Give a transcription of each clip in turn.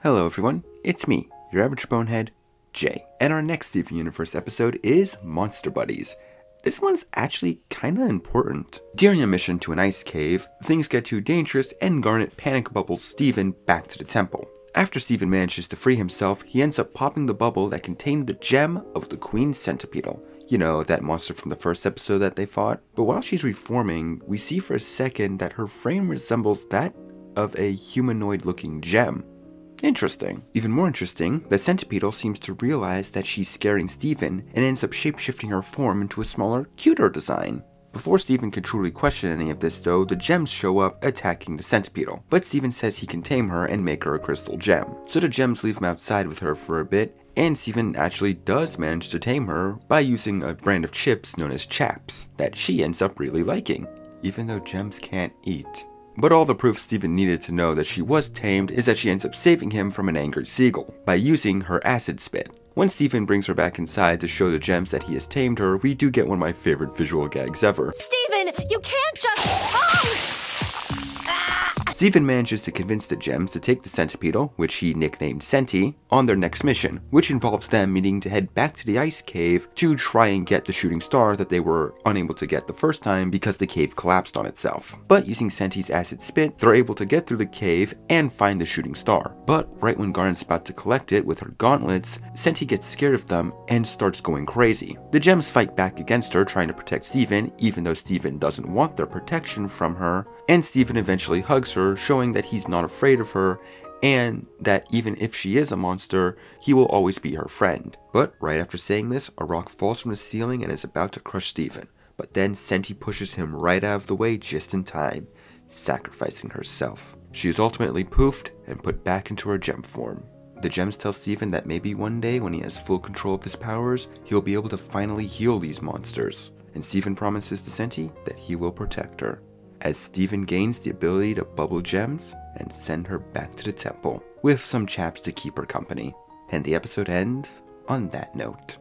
Hello everyone, it's me, your average bonehead, Jay. And our next Steven Universe episode is Monster Buddies. This one's actually kinda important. During a mission to an ice cave, things get too dangerous and Garnet panic bubbles Steven back to the temple. After Steven manages to free himself, he ends up popping the bubble that contained the gem of the Queen Centipedal. You know, that monster from the first episode that they fought. But while she's reforming, we see for a second that her frame resembles that of a humanoid looking gem. Interesting. Even more interesting, the Centipedal seems to realize that she's scaring Steven and ends up shapeshifting her form into a smaller, cuter design. Before Steven can truly question any of this though, the gems show up attacking the Centipedal, but Steven says he can tame her and make her a crystal gem. So the gems leave him outside with her for a bit, and Steven actually does manage to tame her by using a brand of chips known as chaps that she ends up really liking, even though gems can't eat. But all the proof Steven needed to know that she was tamed is that she ends up saving him from an angry seagull by using her acid spit. When Steven brings her back inside to show the gems that he has tamed her, we do get one of my favorite visual gags ever. Steven, you can't just— Steven manages to convince the gems to take the Centipedal, which he nicknamed Senti, on their next mission, which involves them needing to head back to the ice cave to try and get the shooting star that they were unable to get the first time because the cave collapsed on itself. But using Senti's acid spit, they're able to get through the cave and find the shooting star. But right when Garnet's about to collect it with her gauntlets, Senti gets scared of them and starts going crazy. The gems fight back against her, trying to protect Steven, even though Steven doesn't want their protection from her, and Steven eventually hugs her, showing that he's not afraid of her and that even if she is a monster, he will always be her friend. But right after saying this, a rock falls from the ceiling and is about to crush Steven. But then Senti pushes him right out of the way just in time, sacrificing herself. She is ultimately poofed and put back into her gem form. The gems tell Steven that maybe one day when he has full control of his powers, he'll be able to finally heal these monsters. And Steven promises to Senti that he will protect her, as Steven gains the ability to bubble gems and send her back to the temple, with some chaps to keep her company. And the episode ends on that note.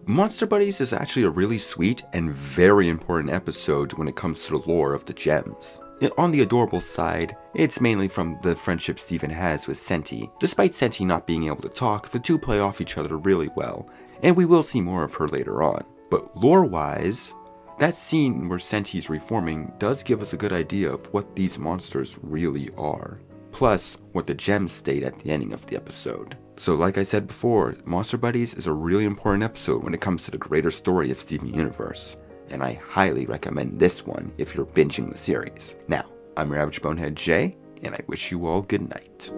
Monster Buddies is actually a really sweet and very important episode when it comes to the lore of the gems. On the adorable side, it's mainly from the friendship Steven has with Senti. Despite Senti not being able to talk, the two play off each other really well, and we will see more of her later on. But lore-wise, that scene where Senti's reforming does give us a good idea of what these monsters really are. Plus, what the gems state at the ending of the episode. So like I said before, Monster Buddies is a really important episode when it comes to the greater story of Steven Universe. And I highly recommend this one if you're binging the series. Now, I'm your average bonehead Jay, and I wish you all good night.